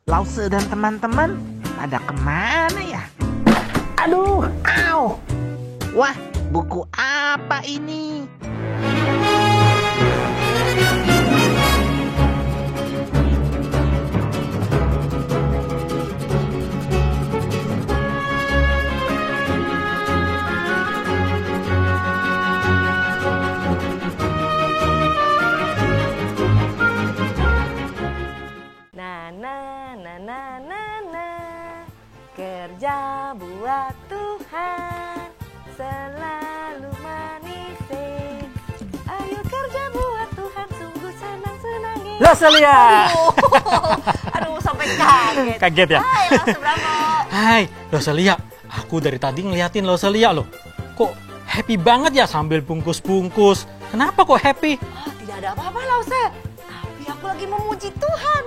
Lause dan teman-teman pada kemana ya? Aduh, au. Wah, buku apa ini? Kerja buat Tuhan selalu manis. Ayo kerja buat Tuhan, sungguh senang-senangnya. Loselia. Aduh, sampai kaget. Kaget ya? Hai, Lause Bravo. Hai, Loselia. Aku dari tadi ngeliatin Loselia loh. Kok happy banget ya sambil bungkus-bungkus. Kenapa kok happy? Oh, tidak ada apa-apa, Lause. Tapi aku lagi memuji Tuhan.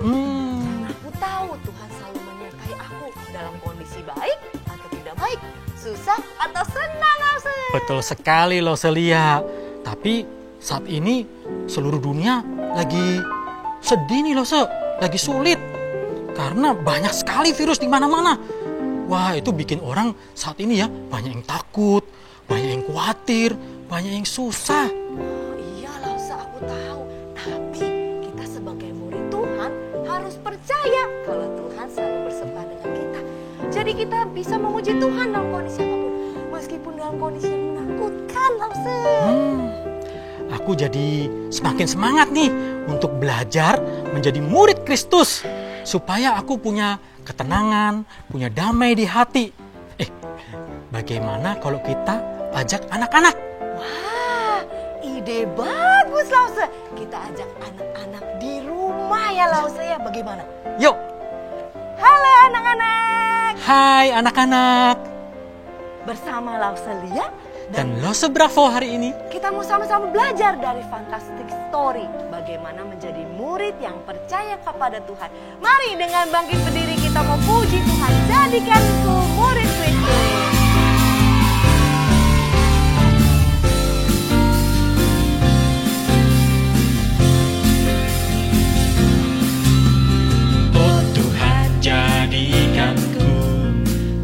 Aku tahu Tuhan selalu menyertai aku dalam kondisi baik atau tidak baik, susah atau senang, Lause. Betul sekali Loselia. Tapi saat ini seluruh dunia lagi sedih nih Lose, lagi sulit. Karena banyak sekali virus di mana-mana. Wah, itu bikin orang saat ini ya banyak yang takut, banyak yang khawatir, banyak yang susah. Oh, iya, Lause, aku tahu. Tapi kita sebagai murid Tuhan harus percaya kalau Tuhan selalu bersama dengan kita. Jadi kita bisa memuji Tuhan dalam kondisi apapun, meskipun dalam kondisi yang menakutkan, Lause. Aku jadi semakin semangat nih untuk belajar menjadi murid Kristus. Supaya aku punya ketenangan, punya damai di hati. Bagaimana kalau kita ajak anak-anak? Wah, ide bagus, Lause. Kita ajak anak-anak di rumah ya, Lause, ya. Bagaimana? Yuk. Halo anak-anak. Hai anak-anak. Bersama Lause Lia Dan Lause Bravo hari ini kita mau sama-sama belajar dari Fantastic Story. Bagaimana menjadi murid yang percaya kepada Tuhan. Mari dengan bangkit berdiri kita mau puji Tuhan. Jadikanku murid Kristus. Oh Tuhan, jadikanku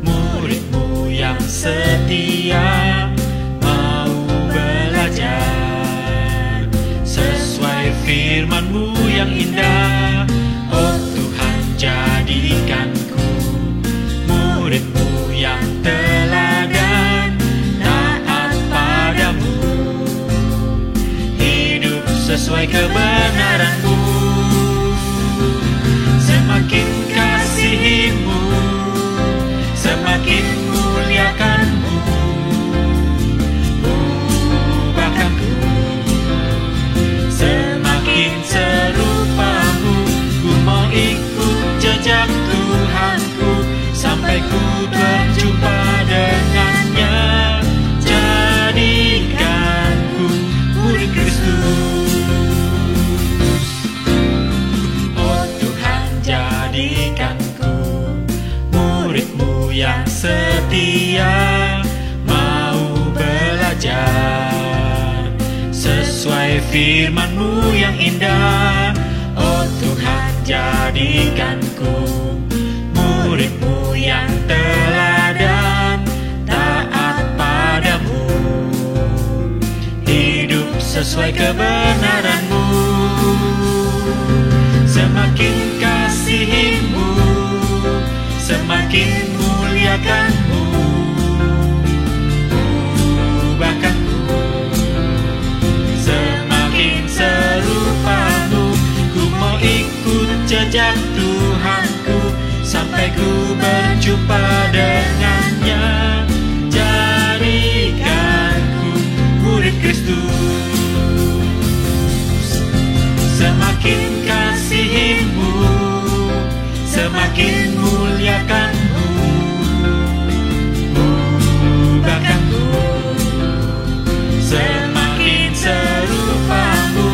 murid-Mu yang setia, mau belajar sesuai firman-Mu yang indah. Oh Tuhan, jadikanku murid-Mu yang teladan, taat padamu, hidup sesuai kebenaran-Mu. Semakin kasihi-Mu, semakin muliakan-Mu, ubahkanku semakin serupa-Mu. Ku mau ikut jejak Tuhanku sampai ku berjumpa dengannya. Jadikanku murid Kristus. Oh Tuhan, jadikanku murid-Mu yang setia, mau belajar sesuai firman-Mu yang indah. Oh Tuhan, jadikanku murid-Mu yang teladan, taat padamu, hidup sesuai kebenaran-Mu. Semakin kasihi-Mu, semakin muliakan-Mu, ubahkanku semakin serupa-Mu. Ku mau ikut jejak Tuhanku sampai ku berjumpa dengannya. Jadikanku murid Kristus. Semakin kasihi-Mu, semakin muliakan-Mu, ubahkanku semakin serupa-Mu.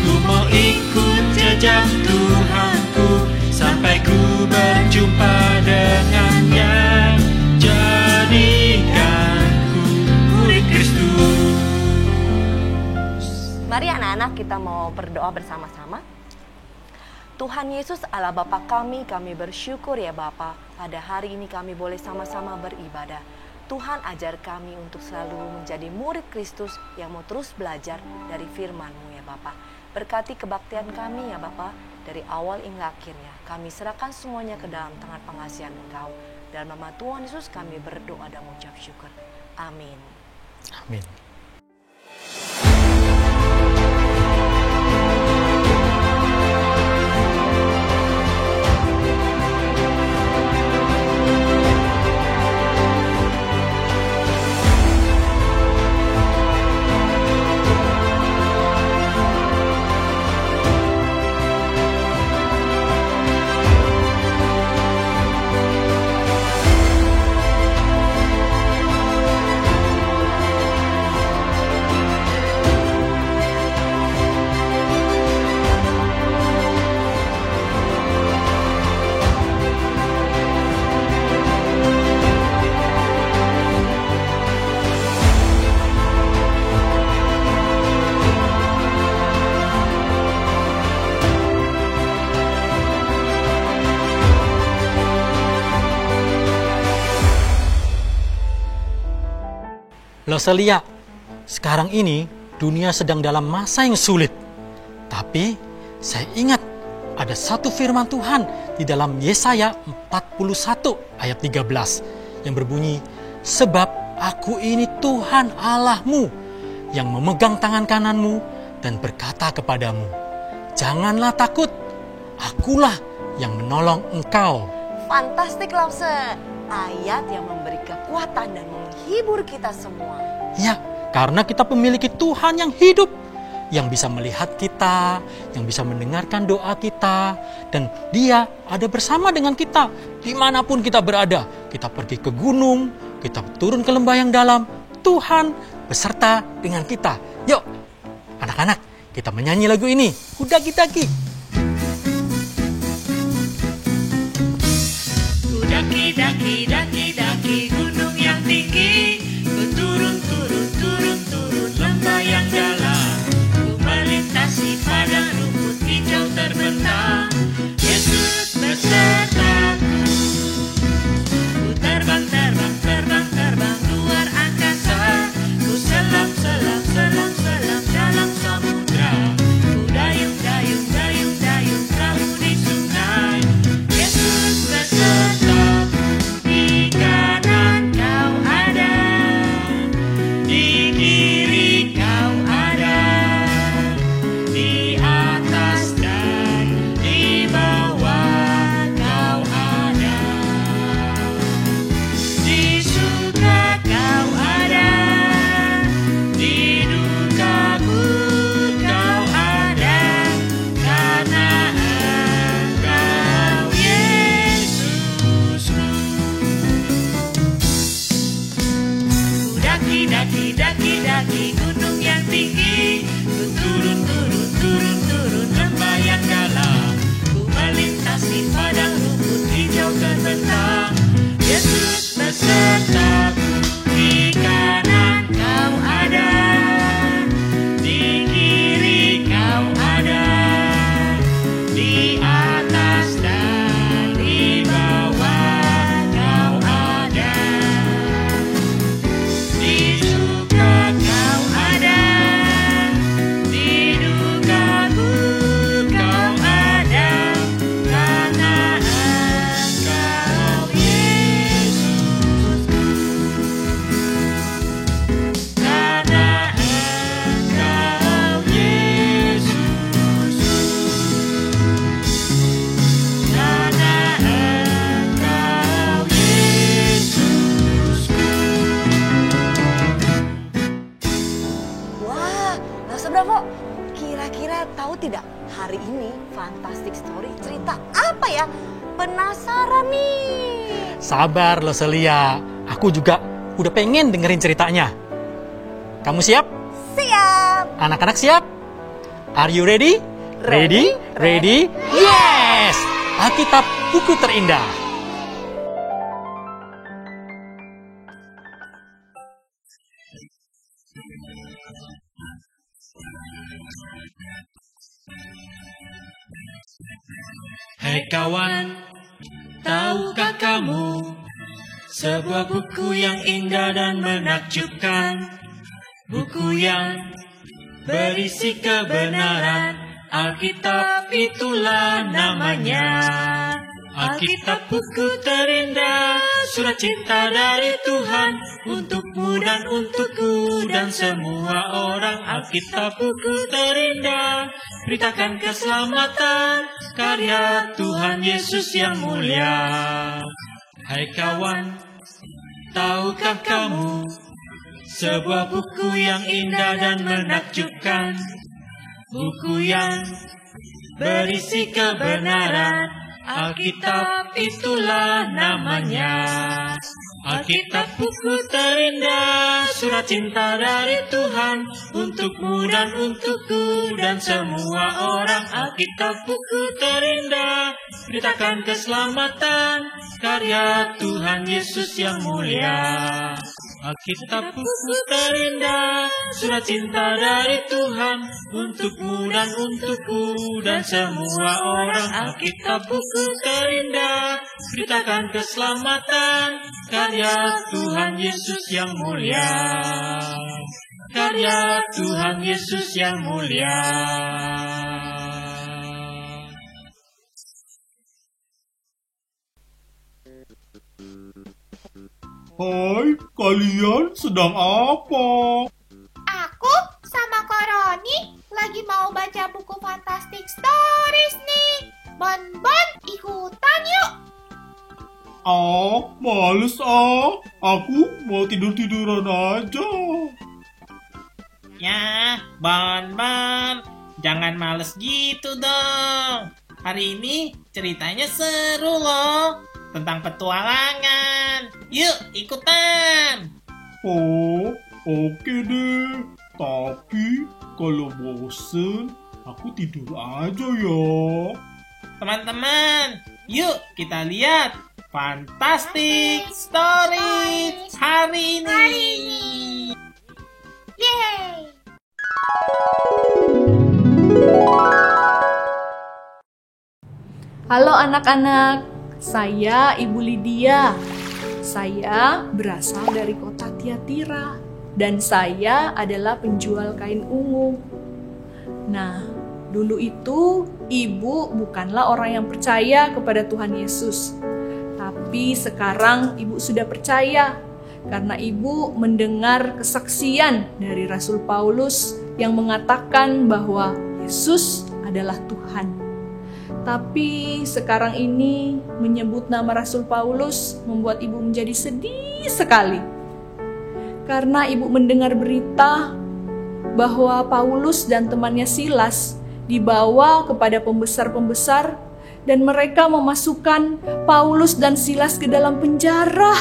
Ku mau ikut jejak Tuhanku sampai ku berjumpa dengannya. Mari anak-anak kita mau berdoa bersama-sama. Tuhan Yesus Allah Bapa kami bersyukur ya Bapa, pada hari ini kami boleh sama-sama beribadah. Tuhan ajar kami untuk selalu menjadi murid Kristus yang mau terus belajar dari firman-Mu ya Bapa. Berkati kebaktian kami ya Bapa, dari awal hingga akhirnya. Kami serahkan semuanya ke dalam tangan pengasihan Engkau. Dalam nama Tuhan Yesus kami berdoa dan mengucap syukur. Amin. Amin. Loselia, sekarang ini dunia sedang dalam masa yang sulit. Tapi saya ingat ada satu firman Tuhan di dalam Yesaya 41 ayat 13 yang berbunyi, sebab aku ini Tuhan Allahmu yang memegang tangan kananmu dan berkata kepadamu, janganlah takut, akulah yang menolong engkau. Fantastik Lause, ayat yang memberi kekuatan dan menghibur kita semua. Ya, karena kita memiliki Tuhan yang hidup, yang bisa melihat kita, yang bisa mendengarkan doa kita, dan Dia ada bersama dengan kita dimanapun kita berada. Kita pergi ke gunung, kita turun ke lembah yang dalam, Tuhan beserta dengan kita. Yuk, anak-anak, kita menyanyi lagu ini, Daki-daki. Daki gunung yang tinggi, ku turun lembah yang dalam, ku melintasi padang rumput hijau terbentang. Yesus besertaku, ku terbang luar angkasa, ku selam dalam samudra, ku dayung perahu di sungai. Yesus besertaku. Daki gunung yang tinggi, ku turun lembah yang dalam, ku melintasi padang rumput hijau terbentang. Yesus besertaku, di kanan kau ada, di kiri kau ada, di atas dan di bawah kau ada. Di Bravo, kira-kira tahu tidak hari ini Fantastic Story cerita apa ya? Penasaran nih. Sabar Loselia, aku juga udah pengen dengerin ceritanya. Kamu siap? Siap. Anak-anak siap? Are you ready? Ready? Yes! Alkitab buku terindah. Hai kawan, tahukah kamu sebuah buku yang indah dan menakjubkan, buku yang berisi kebenaran, Alkitab itulah namanya. Alkitab buku terindah, surat cinta dari Tuhan untukmu dan untukku dan semua orang. Alkitab buku terindah, beritakan keselamatan, karya Tuhan Yesus yang mulia. Hai kawan, tahukah kamu sebuah buku yang indah dan menakjubkan, buku yang berisi kebenaran, Alkitab itulah namanya. Alkitab buku terindah, surat cinta dari Tuhan untukmu dan untukku dan semua orang. Alkitab buku terindah, beritakan keselamatan, karya Tuhan Yesus yang mulia. Alkitab buku terindah, surat cinta dari Tuhan untukmu dan untukku dan semua orang. Alkitab buku terindah, beritakan keselamatan, karya Tuhan Yesus yang mulia. Karya Tuhan Yesus yang mulia. Hai, kalian sedang apa? Aku sama Koroni lagi mau baca buku Fantastic Stories nih. Bon, ikutan yuk. Males Aku mau tidur-tiduran aja. Ya, Bon, jangan males gitu dong. Hari ini ceritanya seru loh, tentang petualangan. Yuk, ikutan. Oh, oke deh. Tapi kalau bosen, aku tidur aja ya. Teman-teman, yuk kita lihat Fantastic Stories hari ini. Yeay. Halo anak-anak, saya Ibu Lydia. Saya berasal dari kota Tiatira dan saya adalah penjual kain ungu. Nah, dulu itu ibu bukanlah orang yang percaya kepada Tuhan Yesus. Tapi sekarang ibu sudah percaya karena ibu mendengar kesaksian dari Rasul Paulus yang mengatakan bahwa Yesus adalah Tuhan. Tapi sekarang ini menyebut nama Rasul Paulus membuat ibu menjadi sedih sekali. Karena ibu mendengar berita bahwa Paulus dan temannya Silas dibawa kepada pembesar-pembesar dan mereka memasukkan Paulus dan Silas ke dalam penjara.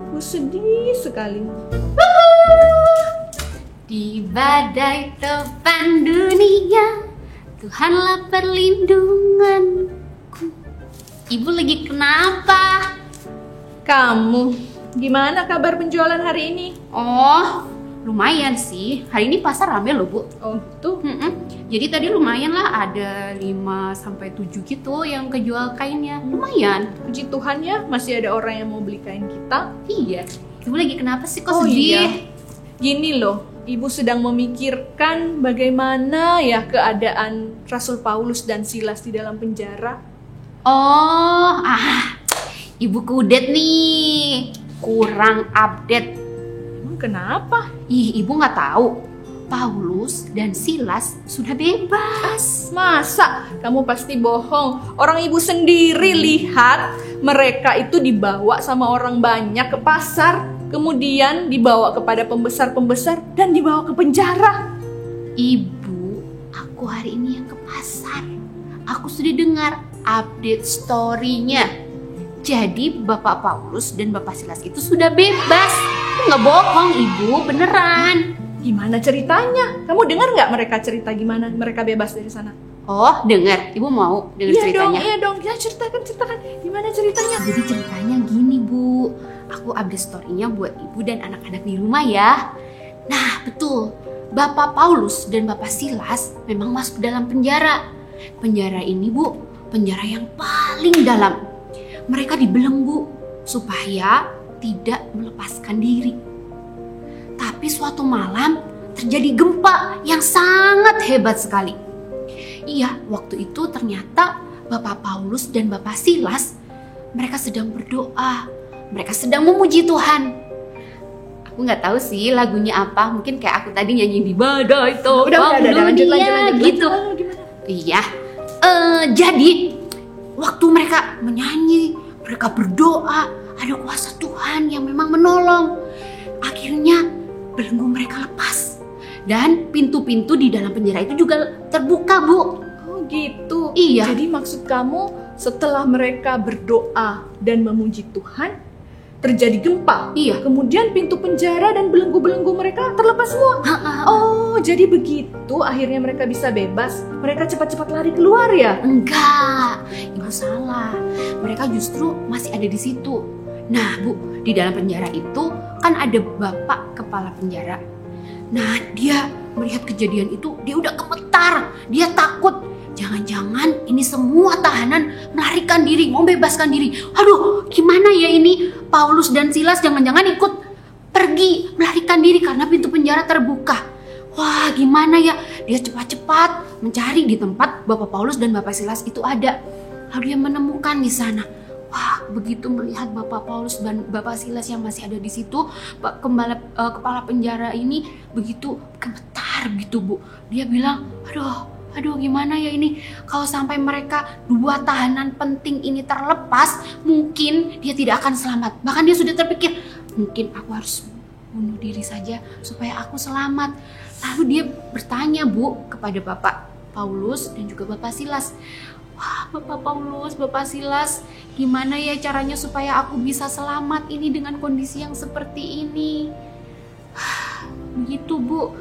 Aku sedih sekali. Di badai topan dunia, Tuhanlah perlindunganku. Ibu lagi kenapa? Kamu, gimana kabar penjualan hari ini? Oh, lumayan sih. Hari ini pasar rame loh, Bu. Oh, tuh. Jadi tadi lumayan lah, ada 5-7 gitu yang kejual kainnya. Lumayan. Puji Tuhan ya, masih ada orang yang mau beli kain kita. Iya. Ibu lagi kenapa sih, kok Oh sedih? iya, gini loh. Ibu sedang memikirkan bagaimana ya keadaan Rasul Paulus dan Silas di dalam penjara. Oh, Ibu kudet nih. Kurang update. Emang kenapa? Ibu nggak tahu. Paulus dan Silas sudah bebas. Masa? Kamu pasti bohong. Orang ibu sendiri lihat mereka itu dibawa sama orang banyak ke pasar. Kemudian dibawa kepada pembesar-pembesar dan dibawa ke penjara. Ibu, aku hari ini yang ke pasar. Aku sudah dengar update story-nya. Jadi Bapak Paulus dan Bapak Silas itu sudah bebas. Nggak bohong Ibu, beneran. Gimana ceritanya? Kamu dengar nggak mereka cerita gimana mereka bebas dari sana? Oh, dengar. Ibu mau dengar ceritanya? Iya dong. Ya ceritakan. Gimana ceritanya? Jadi ceritanya gini, Bu. aku update story-nya buat ibu dan anak-anak di rumah ya. Nah, betul. Bapak Paulus dan Bapak Silas memang masuk dalam penjara. Penjara ini, Bu, penjara yang paling dalam. Mereka dibelenggu supaya tidak melepaskan diri. Tapi suatu malam terjadi gempa yang sangat hebat sekali. Iya, waktu itu ternyata Bapak Paulus dan Bapak Silas mereka sedang berdoa. Mereka sedang memuji Tuhan. Aku nggak tahu sih lagunya apa. Mungkin kayak aku tadi nyanyi di badai topang dunia gitu. Iya. Jadi waktu mereka menyanyi, mereka berdoa, ada kuasa Tuhan yang memang menolong. Akhirnya belenggu mereka lepas. Dan pintu-pintu di dalam penjara itu juga terbuka, Bu. Oh gitu. Iya. Jadi maksud kamu setelah mereka berdoa dan memuji Tuhan, terjadi gempa. Iya. Kemudian pintu penjara dan belenggu-belenggu mereka terlepas semua. Oh, jadi begitu akhirnya mereka bisa bebas. Mereka cepat-cepat lari keluar ya? Enggak, Ibu salah. Mereka justru masih ada di situ. Nah, Bu, di dalam penjara itu kan ada bapak kepala penjara. Nah, dia melihat kejadian itu, dia udah gemetar, dia takut. Jangan-jangan ini semua tahanan melarikan diri, mau bebaskan diri. Aduh, gimana ya ini? Paulus dan Silas jangan-jangan ikut pergi melarikan diri karena pintu penjara terbuka. Wah, gimana ya? Dia cepat-cepat mencari di tempat Bapak Paulus dan Bapak Silas itu ada. Lalu dia menemukan di sana. Wah, begitu melihat Bapak Paulus dan Bapak Silas yang masih ada di situ, kepala penjara ini begitu gemetar gitu, Bu. Dia bilang, aduh gimana ya ini, kalau sampai mereka 2 tahanan penting ini terlepas, mungkin dia tidak akan selamat. Bahkan dia sudah terpikir, mungkin aku harus bunuh diri saja supaya aku selamat. Lalu dia bertanya, Bu, kepada Bapak Paulus dan juga Bapak Silas. Wah, Bapak Paulus, Bapak Silas, gimana ya caranya supaya aku bisa selamat ini dengan kondisi yang seperti ini? Begitu, Bu.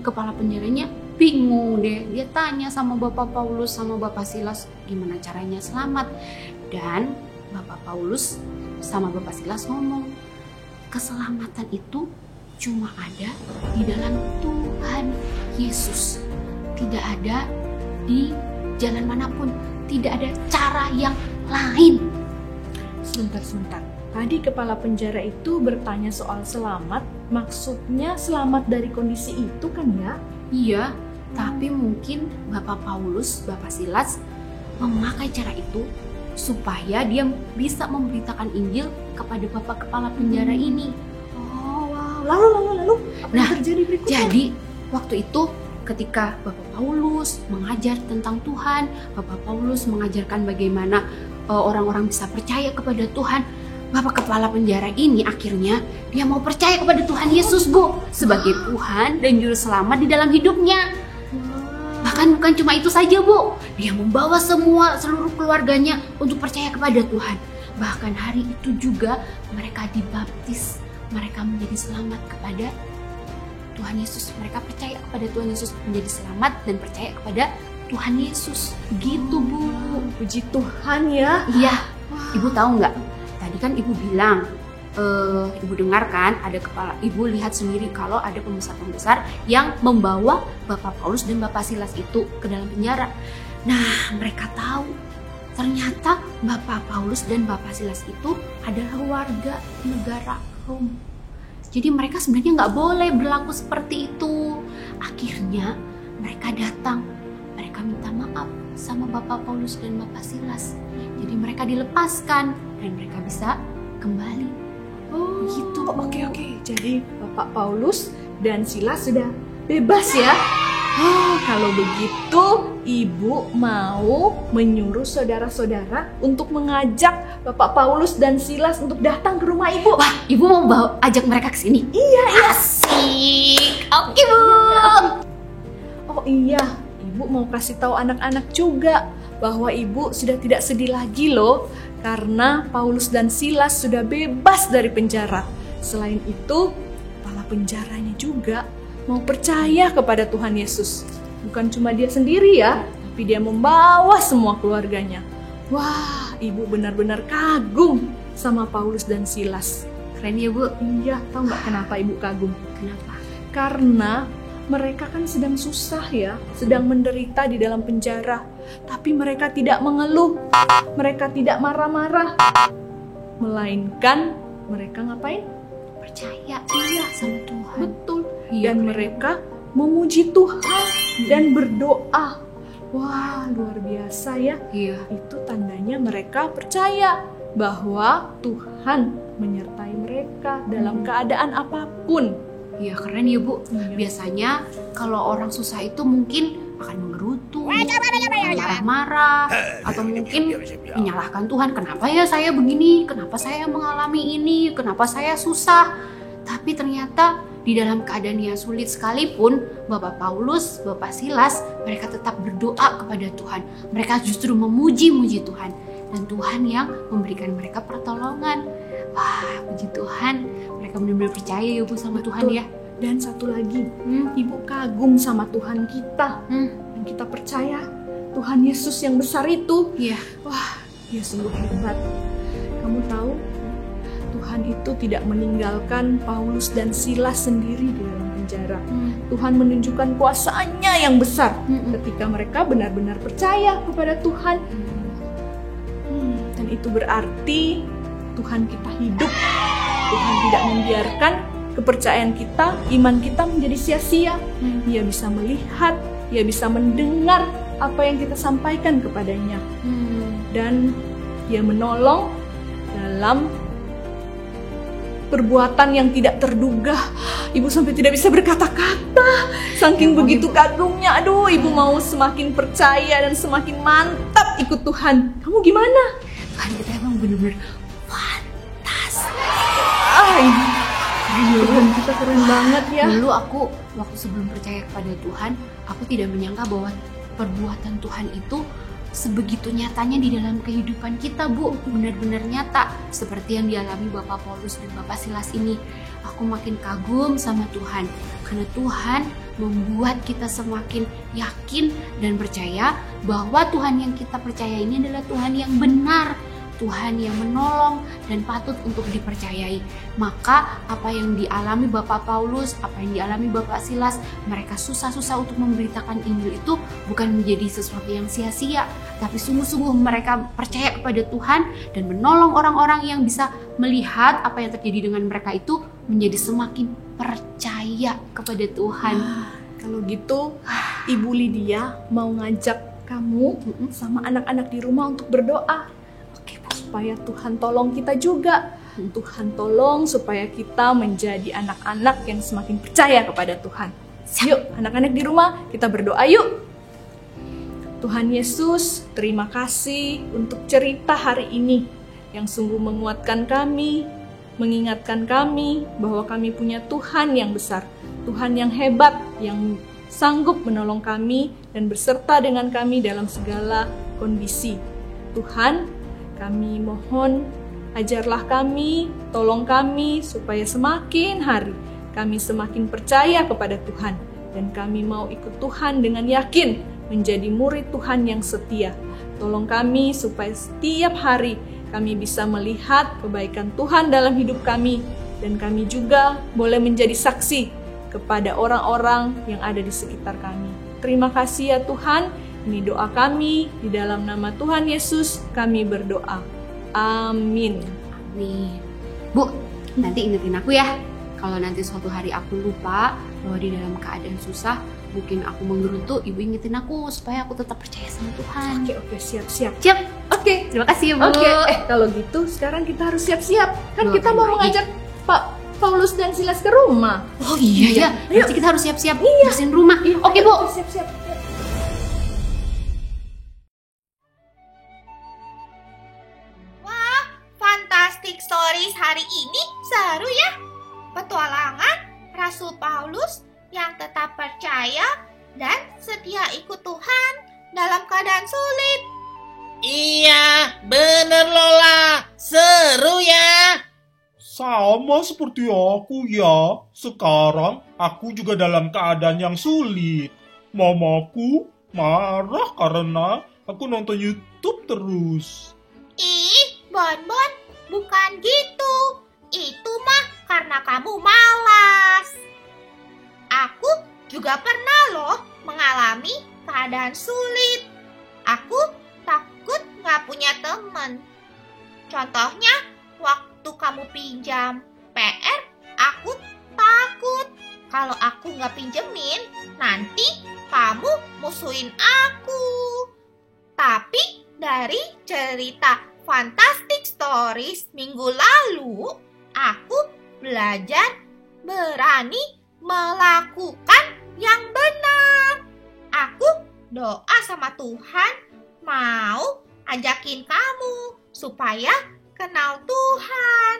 Kepala penjaranya bingung deh. Dia tanya sama Bapak Paulus sama Bapak Silas gimana caranya selamat. Dan Bapak Paulus sama Bapak Silas ngomong, keselamatan itu cuma ada di dalam Tuhan Yesus. Tidak ada di jalan manapun, tidak ada cara yang lain. Sebentar. Tadi kepala penjara itu bertanya soal selamat, maksudnya selamat dari kondisi itu kan ya? Iya, tapi mungkin Bapak Paulus, Bapak Silas memakai cara itu supaya dia bisa memberitakan Injil kepada Bapak kepala penjara ini. Oh, wow. Lalu apa yang terjadi berikutnya? Jadi waktu itu ketika Bapak Paulus mengajar tentang Tuhan, Bapak Paulus mengajarkan bagaimana orang-orang bisa percaya kepada Tuhan, Bapak kepala penjara ini akhirnya dia mau percaya kepada Tuhan Yesus, Bu, sebagai Tuhan dan Juru Selamat di dalam hidupnya. Bahkan bukan cuma itu saja, Bu, dia membawa seluruh keluarganya untuk percaya kepada Tuhan. Bahkan hari itu juga mereka dibaptis, mereka menjadi selamat kepada Tuhan Yesus. Mereka percaya kepada Tuhan Yesus, menjadi selamat dan percaya kepada Tuhan Yesus. Gitu, Bu. Puji Tuhan ya. Iya. Ibu tahu nggak? Tadi kan Ibu bilang, Ibu dengar kan ada Ibu lihat sendiri kalau ada pembesar-pembesar yang membawa Bapak Paulus dan Bapak Silas itu ke dalam penjara. Nah, mereka tahu ternyata Bapak Paulus dan Bapak Silas itu adalah warga negara Rom. Jadi mereka sebenarnya nggak boleh berlaku seperti itu. Akhirnya mereka datang, mereka minta maaf sama Bapak Paulus dan Bapak Silas. Jadi mereka dilepaskan dan mereka bisa kembali. Oh, gitu. Oke. Jadi Bapak Paulus dan Silas sudah bebas ya. Oh, kalau begitu Ibu mau menyuruh saudara-saudara untuk mengajak Bapak Paulus dan Silas untuk datang ke rumah Ibu. Wah, Ibu mau ajak mereka ke sini? Iya. Asik. Oke, Bu. Oh iya, Ibu mau kasih tahu anak-anak juga bahwa Ibu sudah tidak sedih lagi loh, karena Paulus dan Silas sudah bebas dari penjara. Selain itu, kepala penjaranya juga mau percaya kepada Tuhan Yesus. Bukan cuma dia sendiri ya, tapi dia membawa semua keluarganya. Wah, Ibu benar-benar kagum sama Paulus dan Silas. Keren ya, Bu. Iya, tahu nggak kenapa Ibu kagum? Kenapa? Karena mereka kan sedang susah ya, sedang menderita di dalam penjara. Tapi mereka tidak mengeluh, mereka tidak marah-marah. Melainkan mereka ngapain? Percaya iya sama Tuhan. Betul. Iya, Dan keren. mereka memuji Tuhan dan berdoa. Wah, luar biasa ya. Iya. Itu tandanya mereka percaya bahwa Tuhan menyertai mereka dalam keadaan apapun. Iya, keren ya, Bu. Iya. Biasanya kalau orang susah itu mungkin akan menggerutu, marah-marah, atau mungkin menyalahkan Tuhan. Kenapa ya saya begini? Kenapa saya mengalami ini? Kenapa saya susah? Tapi ternyata di dalam keadaan yang sulit sekalipun, Bapak Paulus, Bapak Silas, mereka tetap berdoa kepada Tuhan. Mereka justru memuji-muji Tuhan. Dan Tuhan yang memberikan mereka pertolongan. Wah, puji Tuhan. Mereka benar-benar percaya ya, Bu, sama Tuhan Betul. ya. Dan satu lagi, Ibu kagum sama Tuhan kita. Dan kita percaya Tuhan Yesus yang besar itu. Iya. Wah, dia sungguh hebat. Kamu tahu, Tuhan itu tidak meninggalkan Paulus dan Silas sendiri di dalam penjara. Tuhan menunjukkan kuasa-Nya yang besar ketika mereka benar-benar percaya kepada Tuhan. Dan itu berarti Tuhan kita hidup. Tuhan tidak membiarkan kepercayaan kita, iman kita menjadi sia-sia. Dia bisa melihat, dia bisa mendengar apa yang kita sampaikan kepadanya. Dan dia menolong dalam perbuatan yang tidak terduga. Ibu sampai tidak bisa berkata-kata. Saking begitu kagumnya. Aduh, Ibu mau semakin percaya dan semakin mantap ikut Tuhan. Kamu gimana? Tuhan kita emang benar-benar fantastis. Tuhan kita keren banget ya. Dulu aku waktu sebelum percaya kepada Tuhan, aku tidak menyangka bahwa perbuatan Tuhan itu sebegitu nyatanya di dalam kehidupan kita, Bu. Benar-benar nyata seperti yang dialami Bapak Paulus dan Bapak Silas ini. Aku makin kagum sama Tuhan karena Tuhan membuat kita semakin yakin dan percaya bahwa Tuhan yang kita percaya ini adalah Tuhan yang benar, Tuhan yang menolong dan patut untuk dipercayai. Maka apa yang dialami Bapak Paulus, apa yang dialami Bapak Silas, mereka susah-susah untuk memberitakan Injil itu bukan menjadi sesuatu yang sia-sia, tapi sungguh-sungguh mereka percaya kepada Tuhan dan menolong orang-orang yang bisa melihat apa yang terjadi dengan mereka itu menjadi semakin percaya kepada Tuhan. Kalau gitu, Ibu Lydia mau ngajak kamu sama anak-anak di rumah untuk berdoa. Supaya Tuhan tolong kita juga. Tuhan tolong supaya kita menjadi anak-anak yang semakin percaya kepada Tuhan. Yuk, anak-anak di rumah, kita berdoa yuk. Tuhan Yesus, terima kasih untuk cerita hari ini yang sungguh menguatkan kami, mengingatkan kami bahwa kami punya Tuhan yang besar, Tuhan yang hebat, yang sanggup menolong kami dan berserta dengan kami dalam segala kondisi. Tuhan, kami mohon, ajarlah kami, tolong kami supaya semakin hari kami semakin percaya kepada Tuhan. Dan kami mau ikut Tuhan dengan yakin menjadi murid Tuhan yang setia. Tolong kami supaya setiap hari kami bisa melihat kebaikan Tuhan dalam hidup kami. Dan kami juga boleh menjadi saksi kepada orang-orang yang ada di sekitar kami. Terima kasih ya Tuhan. Ini doa kami, di dalam nama Tuhan Yesus kami berdoa. Amin. Amin. Bu, nanti ingetin aku ya. Kalau nanti suatu hari aku lupa bahwa di dalam keadaan susah, mungkin aku menggerutu, Ibu ingetin aku supaya aku tetap percaya sama Tuhan. Oke, siap-siap. Siap. Oke, terima kasih ya, Bu. Oke, kalau gitu sekarang kita harus siap-siap. Kan kita mau mengajak Pak Paulus dan Silas ke rumah. Oh iya ya, berarti kita harus siap-siap bersihin rumah. Oke, Bu. Siap-siap. Fantastic Stories hari ini seru ya. Petualangan Rasul Paulus yang tetap percaya dan setia ikut Tuhan dalam keadaan sulit. Iya, bener Lola. Seru ya. Sama seperti aku ya. Sekarang aku juga dalam keadaan yang sulit. Mamaku marah karena aku nonton YouTube terus. Ih, Bonbon, bukan gitu. Itu mah karena kamu malas. Aku juga pernah loh mengalami keadaan sulit. Aku takut gak punya teman. Contohnya, waktu kamu pinjam PR, aku takut. Kalau aku gak pinjemin, nanti kamu musuhin aku. Tapi dari cerita Fantastic Stories minggu lalu, aku belajar berani melakukan yang benar. Aku doa sama Tuhan mau ajakin kamu supaya kenal Tuhan.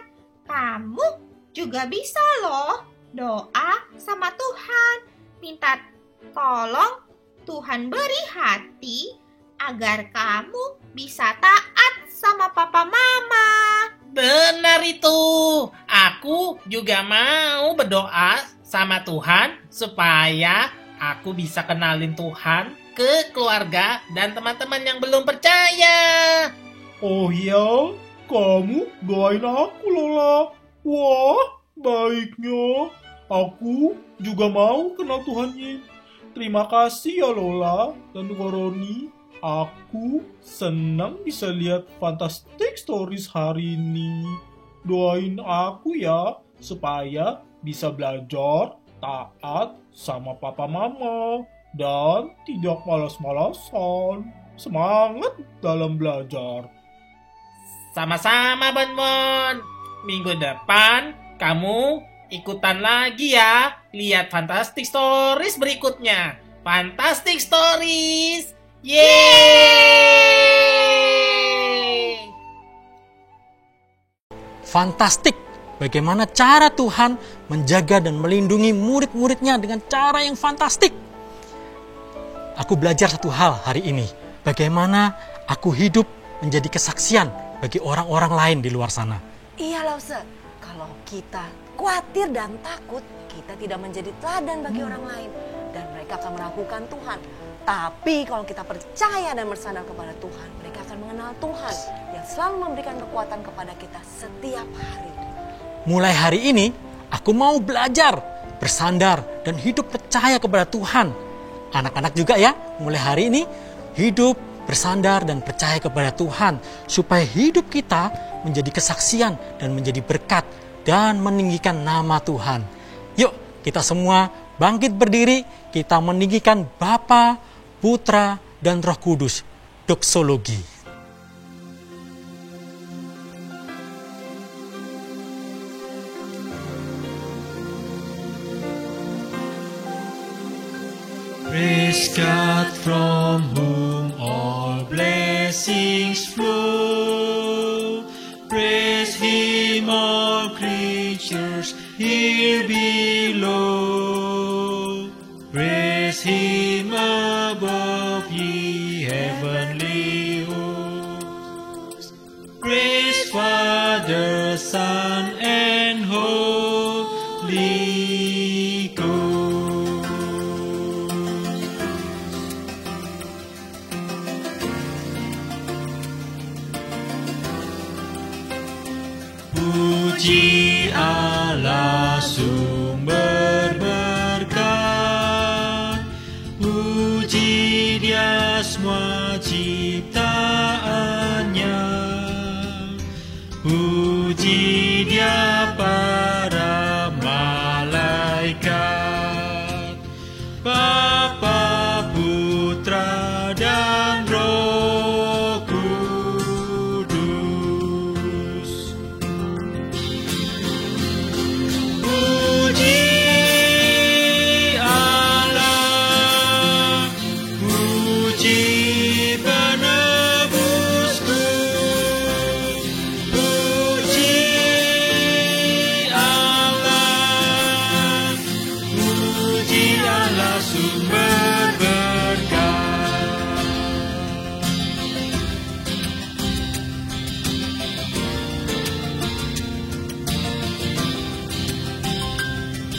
Kamu juga bisa loh doa sama Tuhan. Minta tolong Tuhan beri hati agar kamu bisa taat sama papa mama. Benar itu. Aku juga mau berdoa sama Tuhan supaya aku bisa kenalin Tuhan ke keluarga dan teman-teman yang belum percaya. Oh ya, kamu doain aku, Lola. Wah, baiknya. Aku juga mau kenal Tuhannya. Terima kasih ya Lola dan Roni. Aku senang bisa lihat Fantastic Stories hari ini. Doain aku ya, supaya bisa belajar taat sama papa mama dan tidak malas-malasan. Semangat dalam belajar. Sama-sama, Bonbon. Minggu depan kamu ikutan lagi ya. Lihat Fantastic Stories berikutnya. Fantastic Stories. Yeay! Fantastik bagaimana cara Tuhan menjaga dan melindungi murid-muridnya dengan cara yang fantastik. Aku belajar satu hal hari ini. Bagaimana aku hidup menjadi kesaksian bagi orang-orang lain di luar sana. Iya Lause, kalau kita khawatir dan takut, kita tidak menjadi teladan bagi orang lain. Dan mereka akan meragukan Tuhan. Tapi kalau kita percaya dan bersandar kepada Tuhan, mereka akan mengenal Tuhan yang selalu memberikan kekuatan kepada kita setiap hari. Mulai hari ini, aku mau belajar, bersandar, dan hidup percaya kepada Tuhan. Anak-anak juga ya, mulai hari ini, hidup, bersandar, dan percaya kepada Tuhan. Supaya hidup kita menjadi kesaksian dan menjadi berkat dan meninggikan nama Tuhan. Yuk, kita semua bangkit berdiri, kita meninggikan Bapa, Putra, dan Roh Kudus. Doksologi. Praise God from whom all blessings flow. Praise Him all creatures here below. Praise Him above ye heavenly hosts. Praise Father, Son, and Holy Ghost. Puji Allah sumber berkat, puji Dia semua ciptaannya, puji Dia para malaikat, Bapa, Putra, dan Roh Kudus. Puji Allah, puji penebusku, puji Allah, puji Allah sumber berkat.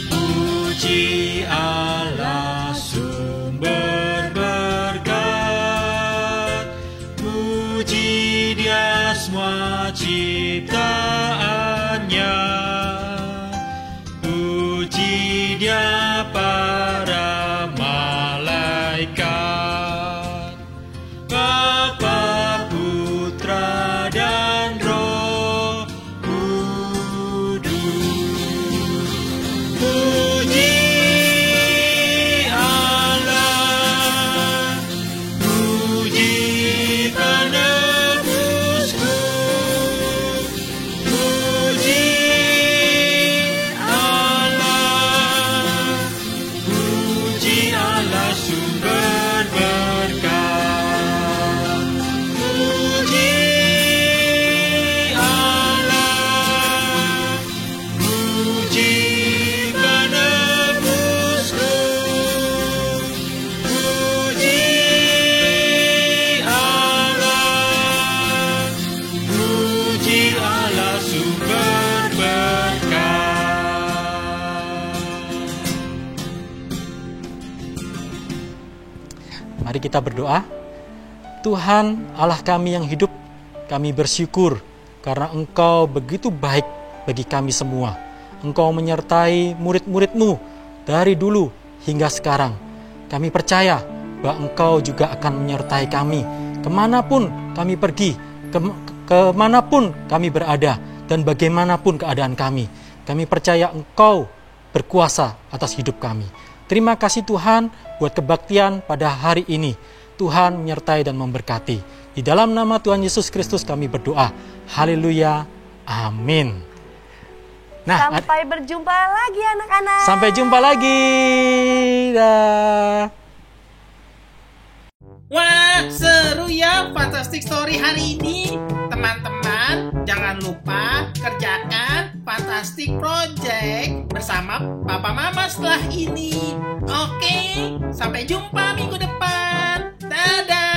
Puji Allah sumber berkat, puji Dia semua cipta Puji Dia para malaikat, Bapa, Putra, dan Roh Kudus. Puji Allah, puji penebusku, puji Allah, puji Allah sumber berkat. Puji Allah, puji penebusku, puji Allah, puji Allah sumber berkat. Mari kita berdoa. Tuhan Allah kami yang hidup, kami bersyukur karena Engkau begitu baik bagi kami semua. Engkau menyertai murid-murid-Mu dari dulu hingga sekarang. Kami percaya bahwa Engkau juga akan menyertai kami kemanapun kami pergi, kemanapun kami berada, dan bagaimanapun keadaan kami. Kami percaya Engkau berkuasa atas hidup kami. Terima kasih Tuhan buat kebaktian pada hari ini. Tuhan menyertai dan memberkati. Di dalam nama Tuhan Yesus Kristus kami berdoa. Haleluya. Amin. Nah, Sampai berjumpa lagi anak-anak. sampai jumpa lagi. Dah. Wah, seru ya Fantastic Story hari ini. Teman-teman, jangan lupa kerjakan Fantastic Project bersama Papa Mama setelah ini. Oke, sampai jumpa minggu depan. Dadah.